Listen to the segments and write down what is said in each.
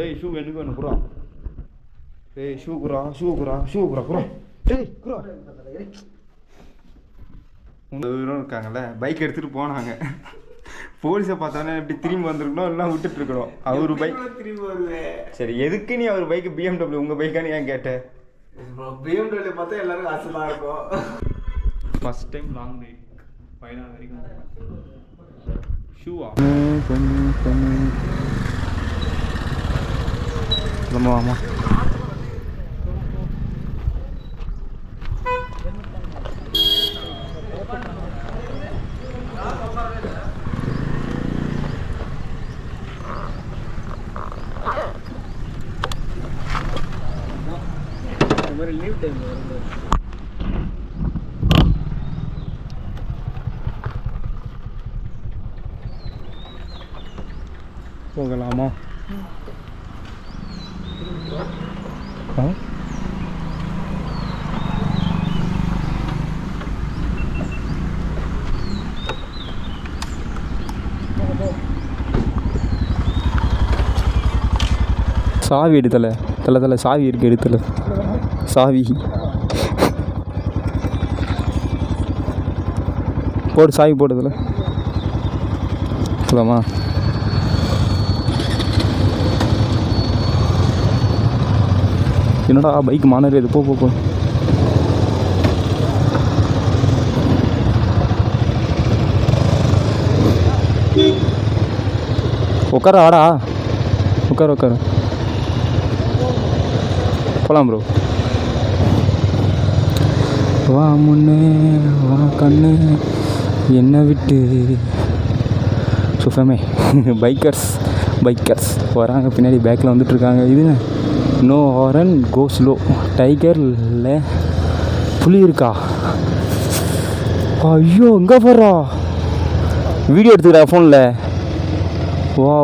ஏய் ஷூ எனக்கு வேணும் குரா. ஏய் ஷூ குரா குரா. ஏய் குரா இன்னும் இருக்காங்கல்ல, பைக் எடுத்துகிட்டு போனாங்க. போலீஸை பார்த்தானே இப்படி திரும்பி வந்திருக்கணும், எல்லாம் விட்டுட்டு இருக்கணும். அவரு பைக் திரும்பி வருவேன். சரி, எதுக்கு நீ அவர் பைக்கு BMW உங்கள் பைக்கானு ஏன் கேட்டேன்? BMW பார்த்தா எல்லாருக்கும் ஆசை தான் இருக்கும். First time long right final வரைக்கும். ஷூவா நம்ம வாமா. லீவ் டைம் போகலாமா? சாவி எடுத்தலை தலை சாவி இருக்கு, எடுத்தலை சாவி போடு, சாவி போடுதில்ல போலாமா? என்னடா பைக் மானரு இது, போ உட்கார ஆடா, உட்கார போலாம் ப்ரோ. வா முன்னே வா கண்ணு என்னை விட்டு. சுஃபமே பைக்கர்ஸ் வராங்க பின்னாடி, பேக்கில் வந்துட்டுருக்காங்க. இது நோ ஹாரன் கோ ஸ்லோ. டைகரில் புலி இருக்கா? ஐயோ எங்கே போடுறா? வீடியோ எடுத்துக்கிறா ஃபோனில். வா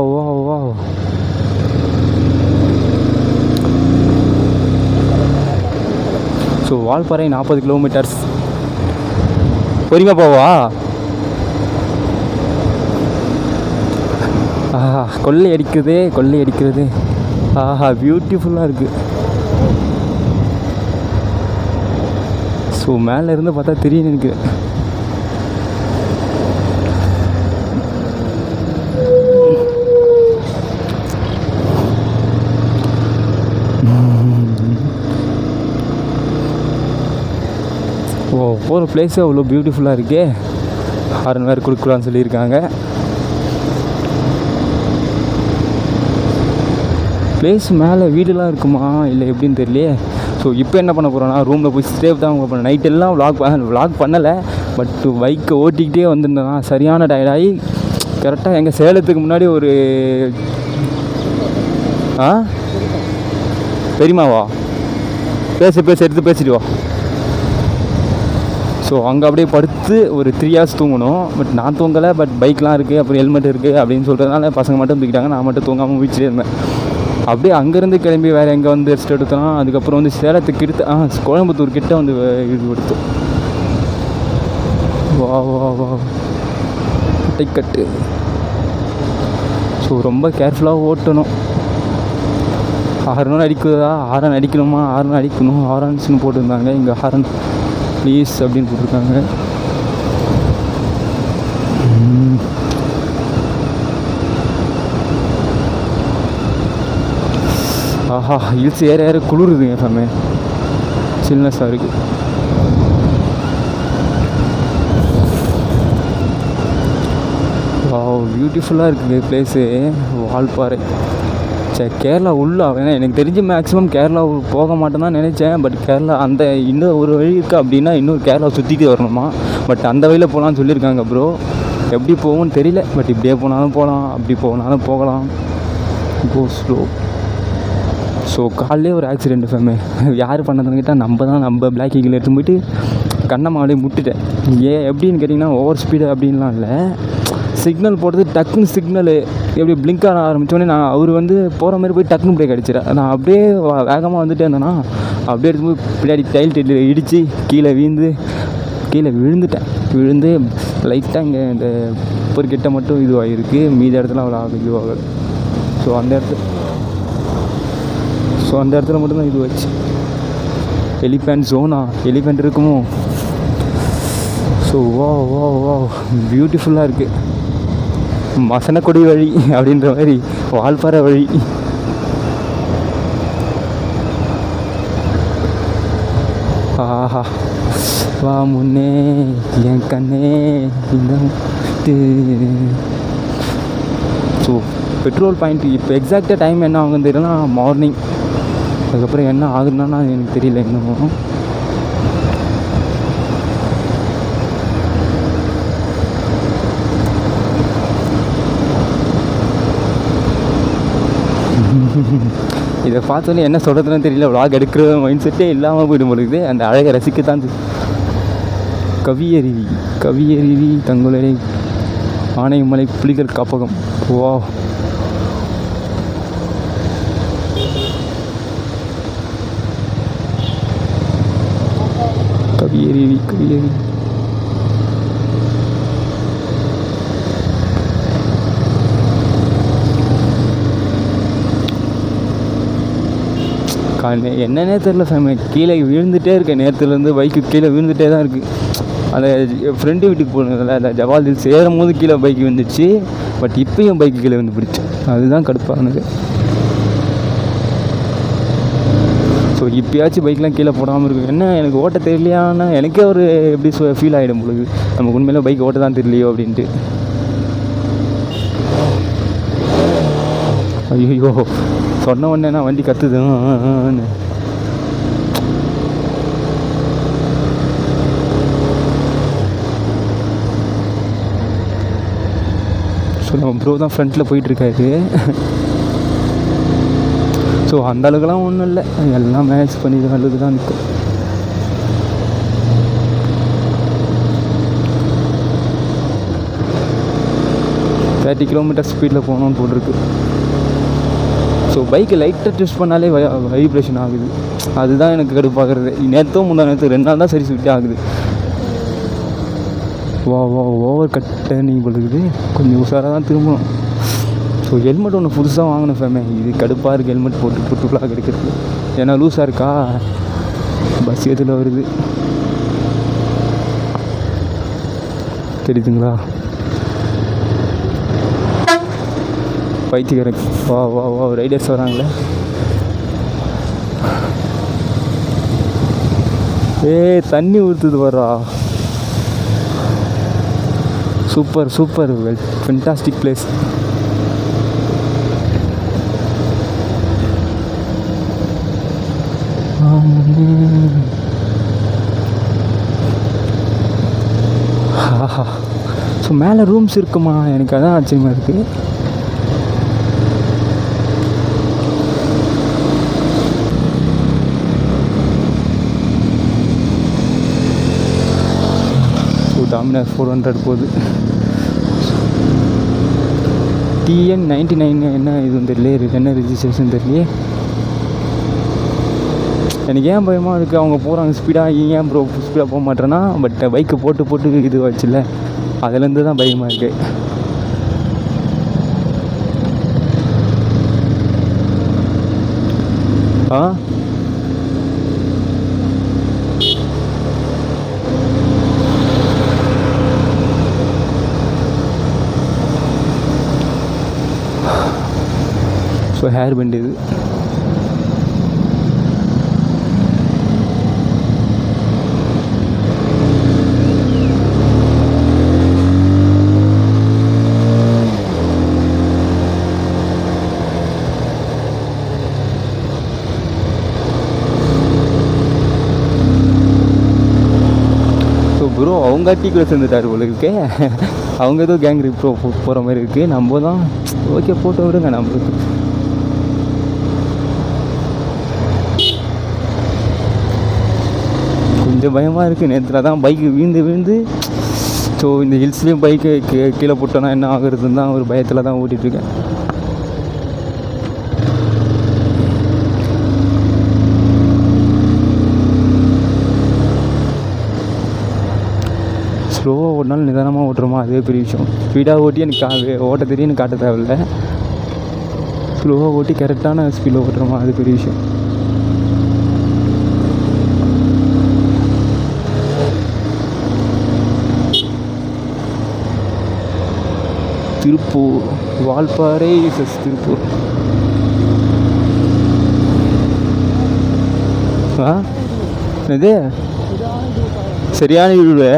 ஸோ வால்பாறை 40 கிலோமீட்டர்ஸ். பொறுமையாக போவா? கொள்ளை அடிக்கிறது. ஆஹா பியூட்டிஃபுல்லாக இருக்குது. ஸோ மேலே இருந்து பார்த்தா தெரியும் எனக்கு. போகிற பிளேஸே அவ்வளோ பியூட்டிஃபுல்லாக இருக்கே. ஹாரன் வேறு கொடுக்குறான்னு சொல்லியிருக்காங்க. பிளேஸ் மேலே வீடுலாம் இருக்குமா இல்லை எப்படின்னு தெரியலையே. ஸோ இப்போ என்ன பண்ண போகிறோன்னா, ரூமில் போய் ஸ்டே தான் பண்ண. நைட்டெல்லாம் விளாக் பண்ணலை, பட் பைக்கை ஓட்டிக்கிட்டே வந்திருந்தேன்னா சரியான டயர்டாகி கரெக்டாக எங்கள் சேலத்துக்கு முன்னாடி ஒரு பெரியமாவா பேச எடுத்து பேசிட்டு வா. ஸோ அங்கே அப்படியே படுத்து ஒரு 3 hours தூங்கணும். பட் நான் தூங்கலை, பட் பைக்லாம் இருக்குது, அப்புறம் ஹெல்மெட் இருக்குது அப்படின்னு சொல்கிறதுனால பசங்க மட்டும் தூக்கிட்டாங்க. நான் மட்டும் தூங்காமல் வீச்சிலே இருந்தேன். அப்படியே அங்கேருந்து கிளம்பி வேறு எங்கே வந்து ரெஸ்ட் எடுத்தோம். அதுக்கப்புறம் வந்து சேலத்துக்கு எடுத்து கோயம்புத்தூர் கிட்டே வந்து இது எடுத்தோம். வா டிக்கெட்டு. ஸோ ரொம்ப கேர்ஃபுல்லாக ஓட்டணும். ஹாரன் அடிக்கணுமா? ஹாரன் அடிக்கணும். ஹாரன்ஸ்னு போட்டிருந்தாங்க. இங்கே ஹாரன் ப்ளீஸ் அப்படின்னு போட்டிருக்காங்க. ஆஹா ஹில்ஸ் ஏற குளிருதுங்க. எல்லாமே சில்னஸாக இருக்குது. பியூட்டிஃபுல்லாக இருக்குது பிளேஸு வால்பாறை. சரி கேரளா உள்ளே ஏன்னா எனக்கு தெரிஞ்சு மேக்ஸிமம் கேரளா போக மாட்டேன்னு தான் நினச்சேன். பட் கேரளா அந்த இன்னும் ஒரு வழி இருக்குது அப்படின்னா இன்னொரு கேரளா சுற்றிட்டு வரணுமா. பட் அந்த வழியில் போகலான்னு சொல்லியிருக்காங்க ப்ரோ. எப்படி போகும்னு தெரியல. பட் இப்படியே போனாலும் போகலாம், அப்படி போனாலும் போகலாம். கோ ஸ்லோ. ஸோ காலையிலே ஒரு ஆக்சிடென்ட் ஃபேமே. யார் பண்ணதுன்னு கேட்டால் நம்ம பிளாக் ஈகிள் எடுத்து போயிட்டு கண்ணம்மாவிலே முட்டுட்டேன். எப்படின்னு கேட்டிங்கன்னா ஓவர் ஸ்பீடு அப்படின்லாம் இல்லை, சிக்னல் போடுறது டக்குன்னு சிக்னலு எப்படி பிளிங்க் ஆக ஆரம்பித்தோடனே நான் அவர் வந்து போகிற மாதிரி போய் டக்குன்னு பிரேக் அடிச்சிடறேன். நான் அப்படியே வேகமாக வந்துட்டே இருந்தேன்னா அப்படியே எடுத்தும்போது பின்னாடி டைல் இடித்து கீழே விழுந்து லைட்டாக இங்கே இந்த ஒரு கிட்ட மட்டும் இதுவாகிருக்கு. மீதி இடத்துல அவ்வளோ இதுவாகலை. ஸோ அந்த இடத்துல ஸோ அந்த இடத்துல மட்டும்தான் இது வச்சு எலிஃபென்ட் ஜோனா, எலிஃபென்ட் இருக்குமோ. ஸோ வா வா வா பியூட்டிஃபுல்லாக இருக்குது. மசனக்குடி வழி அப்படின்ற மாதிரி வால்பாறை வழி. ஆஹா வா முன்னே என் கண்ணே இந்த. ஸோ பெட்ரோல் பாயிண்ட் இப்போ எக்ஸாக்டாக டைம் என்ன ஆகுன்னு தெரியலனா மார்னிங். அதுக்கப்புறம் என்ன ஆகுதுன்னா எனக்கு தெரியல இன்னமும். இதை பார்த்தோன்னே என்ன சொல்கிறதுன்னு தெரியல. விளாக் எடுக்கிற மைண்ட் செட்டே இல்லாமல் போயிடும் பொழுது அந்த அழகை ரசிக்கத்தான். கவியருவி, கவியருவி, தங்குலரை, ஆனைமலை புலிகள் காப்பகம். வா கவியருவி, கவியருவி. என்னன்னே தெரில ஃபேமிலி, கீழே விழுந்துகிட்டே இருக்கேன். நேரத்துலேருந்து பைக்கு கீழே விழுந்துகிட்டே தான் இருக்குது. அந்த ஃப்ரெண்டு வீட்டுக்கு போனதில்ல, அந்த ஜவால் ஹில்ஸ் ஏறும் போது கீழே பைக் விழுந்துச்சு. பட் இப்போயும் பைக்கு கீழே வந்து பிடிச்சி, அதுதான் கடுப்பானது. ஸோ இப்போயாச்சும் பைக்லாம் கீழே போடாமல் இருக்கும். என்ன எனக்கு ஓட்ட தெரியலையானா எனக்கே ஒரு எப்படி ஃபீல் ஆகிடும் பொழுது, நமக்கு உண்மையில பைக் ஓட்ட தான் தெரியலையோ அப்படின்ட்டு. ஐயோ சொன்ன உடனே நான் வண்டி கற்றுதுன்னு. ஸோ நம்ம ப்ரோ தான் ஃப்ரண்ட்டில் போயிட்டுருக்காரு. ஸோ அந்த அளவுக்குலாம் ஒன்றும் இல்லை, எல்லாம் மேனேஜ் பண்ணி நல்லது தான் நிற்கும். தேர்ட்டி கிலோமீட்டர் ஸ்பீடில் போகணுன்னு போட்டிருக்கு. ஸோ பைக்கு லைட்டாக ட்விஸ்ட் பண்ணாலே வைப்ரேஷன் ஆகுது. அதுதான் எனக்கு கடுப்பாகிறது. நேரத்தும் முந்தா நேரத்து 2 நாள் தான் சரி சுற்றி ஆகுது. வா வா ஓவர் கட்ட நீங்கள் போட்டுக்குது. கொஞ்சம் உஷாராக தான் திரும்பணும். ஸோ ஹெல்மெட் ஒன்று புதுசாக வாங்கின ஃபேமே. இது கடுப்பாக இருக்குது ஹெல்மெட் போட்டு ஃபுல்லாக எடுக்கிறது. ஏன்னா லூஸாக இருக்கா, பஸ் எதில் வருது தெரியுதுங்களா? பைத்தியக்காரன். வா வா வா ரைடர்ஸ் வராங்களே. தண்ணி ஊற்றுது வரா. Super super, fantastic place. ஆஹா. ஸோ மேலே ரூம்ஸ் இருக்குமா? எனக்கு அதான் ஆச்சரியமாக இருக்குது. டாமினார் 400 போகுது. TN 99 என்ன இதுவும் தெரியல, என்ன ரிஜிஸ்ட்ரேஷன் தெரியலையே. எனக்கு ஏன் பயமாக இருக்குது, அவங்க போகிறாங்க ஸ்பீடாக, ஏன் ப்ரோ ஸ்பீடாக போக மாட்டேன்னா. பட் பைக்கை போட்டு இது வச்சுல, அதுலேருந்து தான் பயமாக இருக்குது. ஸோ ஹேர் பெண்ட் இது. ப்ரோ அவங்க டீ கூட சேர்ந்துட்டார் உங்களுக்கு. அவங்க ஏதோ கேங் ப்ரோ போகிற மாதிரி இருக்குது. நம்ம தான் ஓகே போட்டோ விடுங்க. நம்மளுக்கு கொஞ்சம் பயமாக இருக்குது. நேரத்தில் தான் பைக்கு விழுந்து ஸோ இந்த ஹில்ஸ்லேயும் பைக்கு கீழே போட்டோன்னா என்ன ஆகுறதுன்னு தான் ஒரு பயத்தில் தான் ஓட்டிகிட்ருக்கேன். ஸ்லோவாக ஓட்டினாலும் நிதானமாக ஓட்டுறோமா, அதே பெரிய விஷயம். ஸ்பீடாக ஓட்டி எனக்கு ஓட்ட தெரியும்னு காட்ட தேவையில்லை. ஸ்லோவாக ஓட்டி கரெக்டான ஸ்பீடில் ஓட்டுறோமா, அது பெரிய விஷயம். திருப்பூர் வால்பாறை விசஸ் திருப்பூர். இது சரியான வீடு.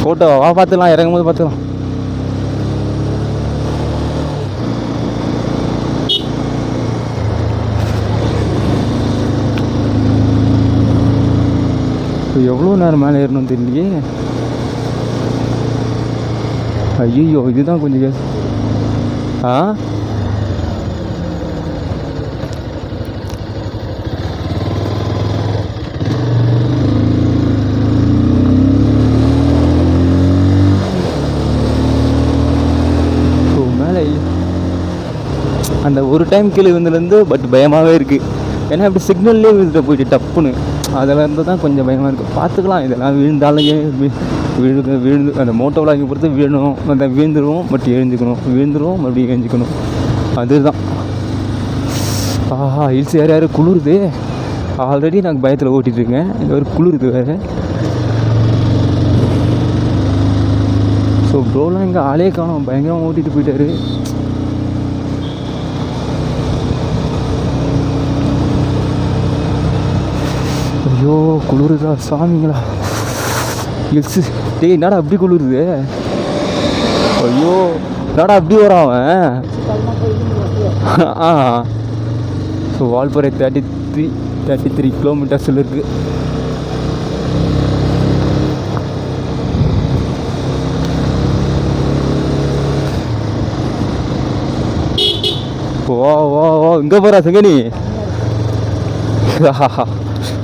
ஃபோட்டோவா பார்த்துக்கலாம், இறங்கும் போது பார்த்துக்கலாம். எவ்வளோ நேரம் மேலே ஏறணும் தெரியலையே. ஐயோ இதுதான் கொஞ்சம் கேஸ். மேலே அந்த ஒரு டைம் கீழே விழுந்துலேருந்து பட் பயமாகவே இருக்குது. ஏன்னா இப்படி சிக்னல்லே விழுந்துட்டு போயிட்டு டப்புன்னு, அதில் இருந்து தான் கொஞ்சம் பயமாக இருக்குது. பார்த்துக்கலாம், இதெல்லாம் விழுந்தாலும் விழுந்து அந்த மோட்டோ விளாங்கி பொறுத்து விழணும், அந்த விழுந்துருவோம் பட் எழுந்துக்கணும், விழுந்துருவோம் மறுபடியும் எழுஞ்சிக்கணும், அதுதான். ஆஹா ஹில்ஸ் யார் குளிருது. ஆல்ரெடி நாங்கள் பயத்தில் ஓட்டிகிட்ருக்கேன், இது ஒரு குளிருது வேறு. ஸோ ப்ரோலாம் இங்கே ஆளே காணும், பயங்கரமாக ஓட்டிகிட்டு போயிட்டாரு. ஐயோ குளிருதா சாமிங்களா. எக்ஸு டேய் என்னடா அப்படி குளிருது. ஐயோ என்னடா அப்படி வரான் அவன். ஸோ வால்பாறை 33 கிலோமீட்டர்ஸில் இருக்குது. வா வா வா இங்கே போகிறா சங்கனி.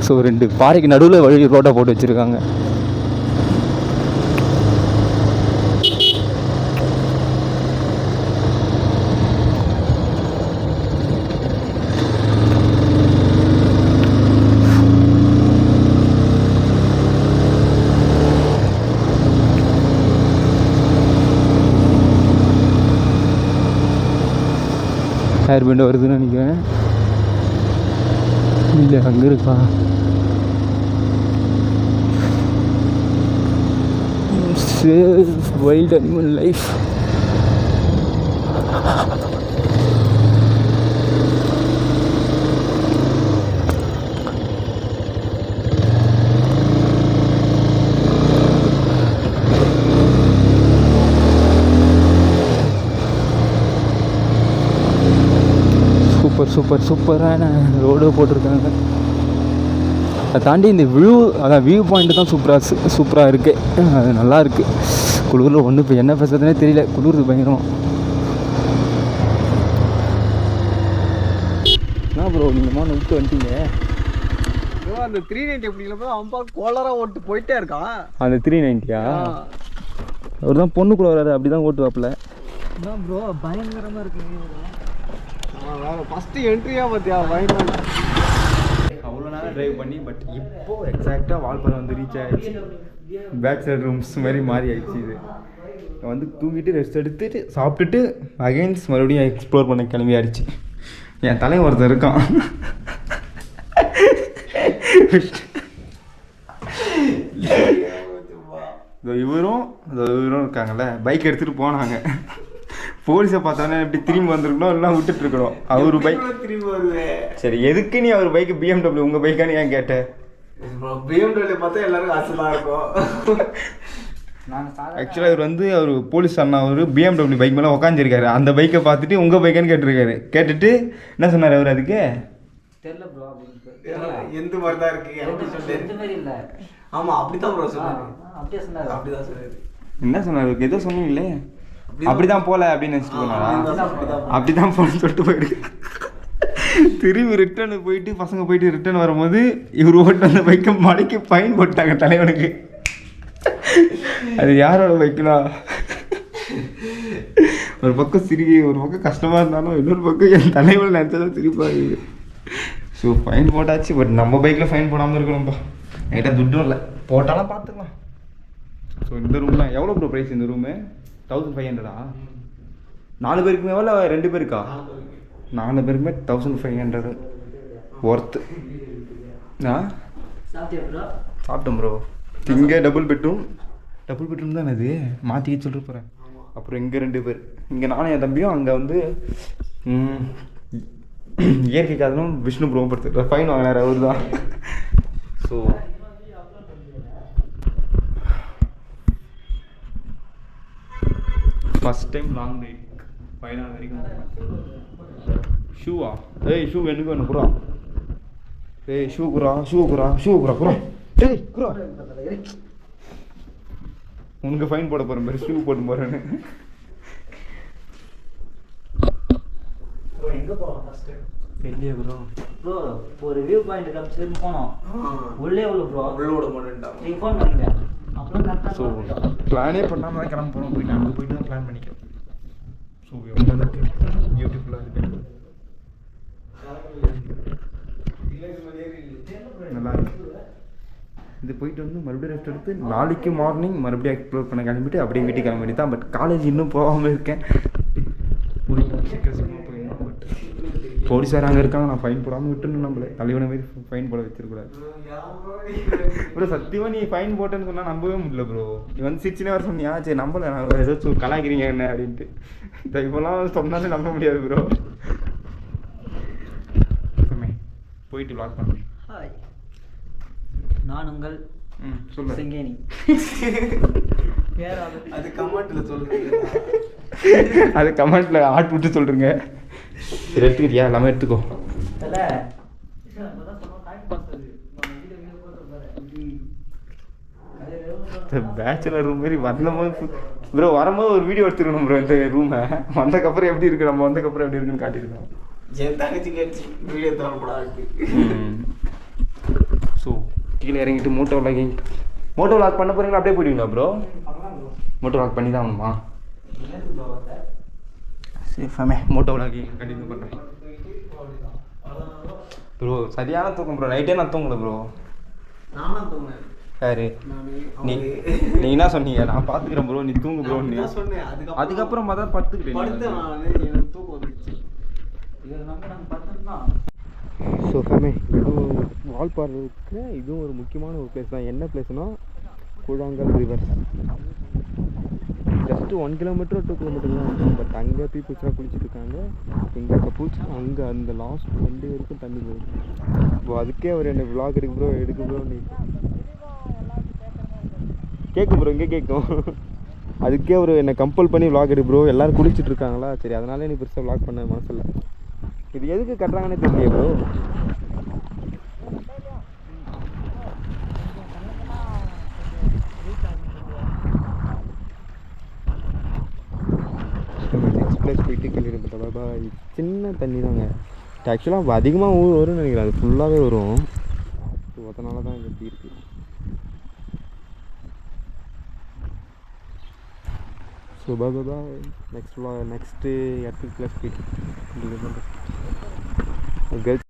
ஸோ 2 பாறைக்கு நடுவில் வழி ரோட்டை போட்டு வச்சுருக்காங்க. ஹேர் பேண்ட் வருதுன்னு நினைக்கிறேன். இல்லை அங்கே இருக்கா. Save wild animal life. சூப்பரான ரோடு போட்டிருக்காங்க. அதை தாண்டி இந்த வியூ பாயிண்ட்டு தான் சூப்பராக இருக்குது. அது நல்லா இருக்குது. குளிரில் ஒன்றும் இப்போ என்ன பேசுறதுனே தெரியல, குளிருது பயங்கரமாக. என்ன ப்ரோ நீங்கள் விட்டு வந்துட்டீங்க. அந்த 390 எப்படிங்களா அம்பா கோலராக ஓட்டு போயிட்டே இருக்கான். அந்த 390யா? அவர் தான் பொண்ணுக்குள்ள வராது, அப்படி தான் ஓட்டுவாப்பில். அதான் ப்ரோ பயங்கரமாக இருக்குங்க. ஃபஸ்ட்டு என்ட்ரியாக பார்த்தியா பயங்கரம். அவ்வளோ நேரம் ட்ரைவ் பண்ணி பட் இப்போது எக்ஸாக்டாக வால்பாறை வந்து ரீச் ஆகிடுச்சு. பேக் சைடு ரூம்ஸ் மாதிரி மாறி ஆகிடுச்சு. இது வந்து தூங்கிட்டு ரெஸ்ட் எடுத்துட்டு சாப்பிட்டுட்டு அகைன்ஸ் மறுபடியும் எக்ஸ்ப்ளோர் பண்ண கிளம்பி ஆயிடுச்சு. என் தலைவன் ஒருத்தர் இருக்கான். இவரும் இருக்காங்கல்ல, பைக் எடுத்துகிட்டு போனாங்க. போலீஸை பார்த்தோன்னே எப்படி திரும்பி வந்திருக்கணும், எல்லாம் விட்டுட்டு இருக்கணும். அவர் பைக் திரும்பி வருது. சரி எதுக்கு நீ அவர் பைக்கு BMW உங்கள் பைக்கானு ஏன் கேட்டேன்? BMW பார்த்தா எல்லாருக்கும் ஆசைலாம் இருக்கும். ஆக்சுவலாக இவர் வந்து அவர் போலீஸ் அண்ணா ஒரு BMW பைக் மேலே உட்காந்துருக்காரு. அந்த பைக்கை பார்த்துட்டு உங்கள் பைக்கான்னு கேட்டிருக்காரு. கேட்டுட்டு என்ன சொன்னார் அவர்? அதுக்கு தெரியல ப்ரோ, எந்த மாதிரி தான் இருக்கு எந்த மாதிரி இல்லை. ஆமாம் அப்படிதான் ப்ரோ சொன்னார். அப்படியே சொன்னார். அப்படிதான் சொன்னார். என்ன சொன்னார்? ஏதோ சொன்னீங்களே அப்படிதான் போல அப்படின்னு நினச்சிட்டு போனாரா? அப்படிதான் போன்னு சொல்லிட்டு போயிடு. திரும்பி ரிட்டர்னு போயிட்டு பசங்க போயிட்டு ரிட்டர்ன் வரும்போது இவர் ஓட்டு அந்த பைக்கை மலைக்கு ஃபைன் போட்டாங்க தலைவனுக்கு. அது யாரோட பைக்குனா ஒரு பக்கம் ஒரு பக்கம் கஷ்டமாக இருந்தாலும் இன்னொரு பக்கம் என் தலைவல் நினச்சதான் சிரிப்பாக. ஸோ ஃபைன் போட்டாச்சு. பட் நம்ம பைக்கில் ஃபைன் போடாமல் இருக்கணும்ப்பா. என்கிட்ட துட்டும் இல்லை, போட்டாலும் பார்த்துக்கலாம். ஸோ இந்த ரூம்லாம் எவ்வளோ ப்ரோ ப்ரைஸ்? இந்த ரூமு 1500. 4 பேருக்குமே எவ்வளோ? 2 பேருக்கா? 4 பேருக்குமே 1500 ஒர்த்து. சாப்பிட்டோம் ப்ரோ. இங்கே டபுள் பெட்ரூம் தானே இது, மாற்றிக்க சொல்லிட்டு போகிறேன். அப்புறம் இங்கே 2 பேர், இங்கே நானும் என் தம்பியும். அங்கே வந்து இயற்கை காதலும் விஷ்ணு ப்ரோ படுத்து ஃபைன் வாங்கினார் அவர் தான். So first time long right final வரைக்கும். ஷூவா? ஷூ எனக்கு வேணும் குரா. ஷூ குரா குரா. குரா உனக்கு ஃபைன் போட போகிறேன் மாதிரி ஷூ போட்டு போகிறேன்னு. எங்கே போகலாம் ஃபஸ்ட்டு? வெளியே ப்ரோ ஒரு வியூ பாயிண்ட் காமிச்சு போனோம். உள்ளே ப்ரோ உள்ள விட மாட்டேன்டா. நீங்கள் ஃபோன் பண்ணுங்க. அப்புறம் ஸோ பிளானே பண்ணாமல் தான் கிளம்ப போகிறோம். போயிட்டு அங்கே போயிட்டு தான் பிளான் பண்ணிக்கிறோம். ஸோ எவ்வளோக்கு பியூட்டிஃபுல்லாக இருக்கு, நல்லா இருக்கு. இது போயிட்டு வந்து மறுபடியும் ரெஸ்ட் எடுத்து நாளைக்கு மார்னிங் மறுபடியும் எக்ஸ்ப்ளோர் பண்ண கிளம்பிட்டு அப்படியே வீட்டுக்கு கிளம்பி தான். பட் காலேஜ் இன்னும் போகாமல் இருக்கேன். சீக்கிரமாக போயிடணும். பட் போலீஸார் அங்கே இருக்காங்க, நான் ஃபைன் போடாமல் விட்டுணும். நம்மளே தலைவனை மாரி ஃபைன் போட வச்சிருக்கூடாது ப்ரோ. சத்தியமாக நீ ஃபைன் போட்டேன்னு சொன்னால் நம்பவே முடியல ப்ரோ. நீ வந்து சிரிச்சுனே வர சொன்னியா? சரி நம்பலை, நான் ஏதாச்சும் கலாய்க்கிறீங்க என்ன அப்படின்ட்டு. இப்போலாம் சொன்னாலே நம்ப முடியாது ப்ரோ. போயிட்டு வ்ளாக் பண்ணுறேன். ஹாய், நான் உங்கள் சொல்லு செங்கேனி. அது கமெண்ட்டில் சொல்லுங்க, அது கமெண்ட்டில் ஆட் விட்டு சொல்கிறேங்க. சரி எடுத்துக்கிட்டியா? எல்லாமே எடுத்துக்கோ. பேச்சுலர் ரூம் மாரி வந்தபோது ப்ரோ, வரும்போது ஒரு வீடியோ எடுத்துக்கணும் ப்ரோ. இந்த ரூமை வந்தக்கப்புறம் எப்படி இருக்குது, நம்ம வந்தக்கப்புறம் எப்படி இருக்குன்னு காட்டியிருக்கோம். என் தங்கச்சி கேட்டு வீடியோ தரப்படாது. ஸோ கீழே இறங்கிட்டு மோட்டோ வ்ளாக் பண்ண போகிறீங்களா? அப்படியே போயிடுவீங்களா ப்ரோ? மோட்டோ வ்ளாக் பண்ணி தான் ஆகணுமா? சேஃபாமே மோட்டோ வ்ளாகிங் கண்டினியூ பண்ணுறேன் ப்ரோ. சரியான தூக்கம் ப்ரோ. நைட்டே நான் தூங்கல ப்ரோ. நானும் தூங்கினேன். யாரு? நீ என்ன சொன்னீங்க? நான் பார்த்துக்கிறேன் ப்ரோ, நீ தூங்கு ப்ரோ. நீ அதுக்கப்புறம் தான் படுத்துக்கிட்டேன். தூக்கம் வந்துச்சு. ஸோ ஃபேமே இதுவும் வால்பாறைக்கு இதுவும் ஒரு முக்கியமான ஒரு பிளேஸ் தான். என்ன பிளேஸ்னால் கூழாங்கல் ரிவர். ஜஸ்ட்டு 1 கிலோமீட்டர் 2 கிலோமீட்டர் தான் இருக்கும். பட் அங்கே பீப்புள்ஸ்லாம் குளிச்சுட்டு இருக்காங்க. இங்கே கப்புள்ஸ் அங்கே அந்த லாஸ்ட் 2 வரைக்கும் தண்ணி போகுது. இப்போ அதுக்கே அவர் என்ன விளாக் எடுக்கு ப்ரோ நீ கேட்கும் ப்ரோ. இங்கே கேட்கும். அதுக்கே அவர் என்னை கம்பல் பண்ணி விளாக் எடு ப்ரோ, எல்லோரும் குளிச்சுட்டு இருக்காங்களா, சரி அதனால நீ பெருசாக விளாக் பண்ண மனசில்லை. இது எதுக்கு கட்டுறாங்கன்னே தெரியல ப்ரோ. நெக்ஸ்ட் பிளேஸ் போயிட்டு கேள்விப்பட்ட பாபா. சின்ன தண்ணி தாங்க ஆக்சுவலாக அதிகமாக வரும்னு நினைக்கிறேன். அது ஃபுல்லாகவே வரும். ஸோ அதனால தான் இங்கே எப்படி இருக்குது. ஸோ பாபா நெக்ஸ்ட்டு இடத்துக்கு ப்ளஸ் போயிட்டு கேர்ள்ஸ்